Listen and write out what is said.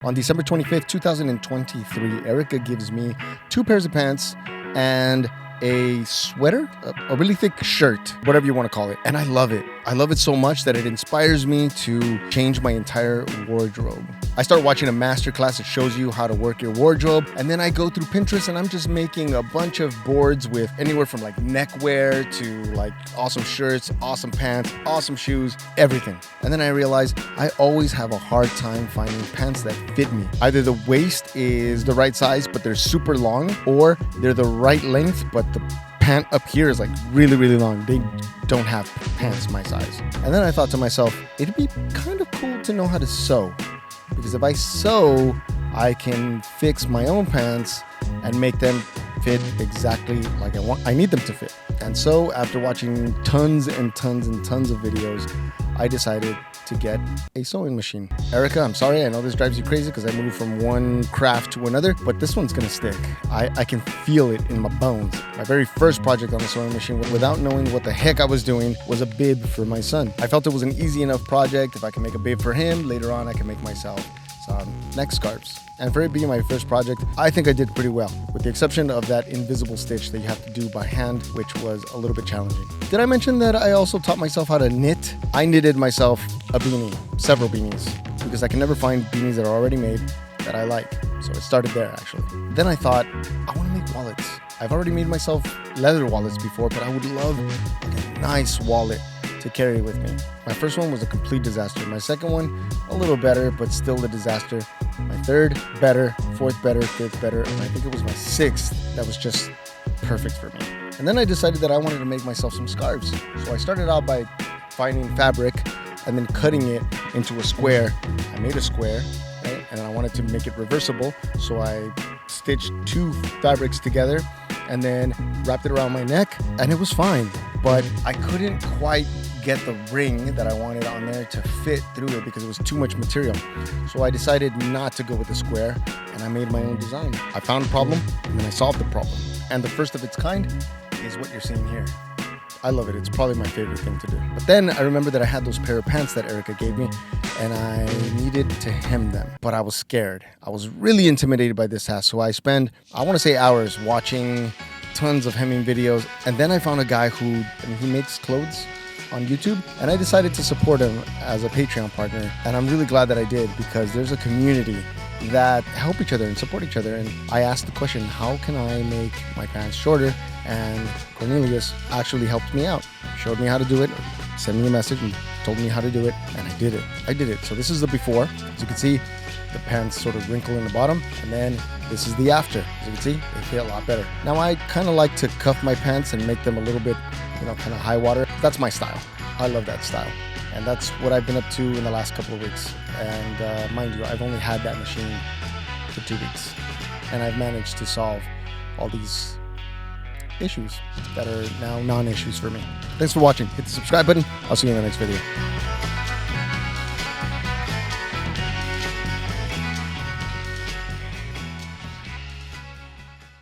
On December 25th, 2023, Erica gives me 2 pairs of pants and a sweater, a really thick shirt, whatever you want to call it. And I love it. I love it so much that it inspires me to change my entire wardrobe. I start watching a masterclass that shows you how to work your wardrobe. And then I go through Pinterest and I'm just making a bunch of boards with anywhere from like neckwear to like awesome shirts, awesome pants, awesome shoes, everything. And then I realize I always have a hard time finding pants that fit me. Either the waist is the right size, but they're super long, or they're the right length, but the pant up here is like really, really long. They don't have pants my size. And then I thought to myself, it'd be kind of cool to know how to sew. Because if I sew, I can fix my own pants and make them fit exactly like I need them to fit. And so after watching tons and tons and tons of videos, I decided to get a sewing machine. Erica, I'm sorry, I know this drives you crazy because I moved from one craft to another, but this one's gonna stick. I can feel it in my bones. My very first project on the sewing machine, without knowing what the heck I was doing, was a bib for my son. I felt it was an easy enough project. If I can make a bib for him, later on I can make myself some neck scarves. And for it being my first project, I think I did pretty well, with the exception of that invisible stitch that you have to do by hand, which was a little bit challenging. Did I mention that I also taught myself how to knit? I knitted myself a beanie, several beanies, because I can never find beanies that are already made that I like. So it started there, actually. Then I thought, I want to make wallets. I've already made myself leather wallets before, but I would love like a nice wallet to carry with me. My first one was a complete disaster. My second one, a little better, but still a disaster. My third, better. Fourth, better. Fifth, better. And I think it was my sixth that was just perfect for me. And then I decided that I wanted to make myself some scarves. So I started out by finding fabric and then cutting it into a square. I made a square, right? And I wanted to make it reversible. So I stitched 2 fabrics together and then wrapped it around my neck, and it was fine. But I couldn't quite get the ring that I wanted on there to fit through it because it was too much material. So I decided not to go with the square, and I made my own design. I found a problem, and then I solved the problem. And the first of its kind is what you're seeing here. I love it. It's probably my favorite thing to do. But then I remember that I had those pair of pants that Erica gave me, and I needed to hem them. But I was scared. I was really intimidated by this task. So I spent, I want to say, hours watching tons of hemming videos. And then I found a guy who he makes clothes on YouTube, and I decided to support him as a Patreon partner. And I'm really glad that I did, because there's a community that help each other and support each other. And I asked the question, how can I make my pants shorter? And Cornelius actually helped me out, showed me how to do it, sent me a message and told me how to do it, and I did it. So this is the before. As you can see, the pants sort of wrinkle in the bottom, and then this is the after. As you can see, they fit a lot better. Now I kind of like to cuff my pants and make them a little bit, kind of high water. That's my style. I love that style. And that's what I've been up to in the last couple of weeks. And mind you, I've only had that machine for 2 weeks. And I've managed to solve all these issues that are now non-issues for me. Thanks for watching. Hit the subscribe button. I'll see you in the next video.